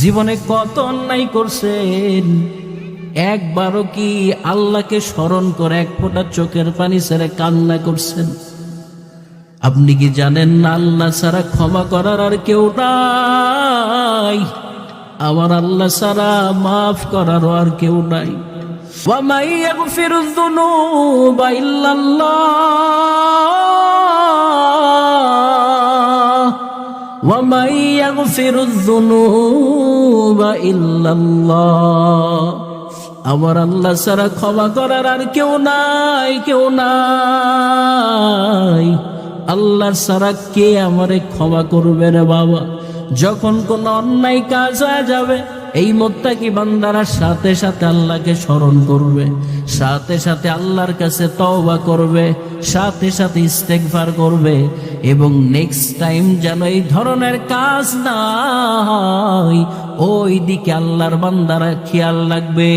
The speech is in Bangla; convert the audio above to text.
জীবনে কত অন্যায় করছেন, একবারও কি আল্লাহকে স্মরণ করে এক ফোঁটা চোখের পানি ছেড়ে কান্না করছেন? আপনি কি জানেন না আল্লাহ ছাড়া ক্ষমা করার আর কেউ নাই? আমার আল্লাহ ছাড়া মাফ করার আর কেউ নাই। ওয়া মান ইয়াগফিরুয যুনুবা ইল্লাল্লাহ, ওয়া মান ইয়াগফিরুয যুনুবা ইল্লাল্লাহ। আমার আল্লাহ ছাড়া ক্ষমা করার আর কেউ নাই, কেউ নাই। আল্লাহ ছাড়া কে আমারে ক্ষমা করবে রে বাবা? যখন কোন অন্যায় কাজ হয়ে যাবে, এই মুত্তাকি বান্দারা সাথে সাথে আল্লাহকে স্মরণ করবে, সাথে সাথে আল্লাহর কাছে তওবা করবে, সাথে সাথে ইস্তেগফার করবে, এবং নেক্সট টাইম যেন এই ধরনের কাজ না হয়, ওই দিকে আল্লাহর বান্দারা খেয়াল রাখবে।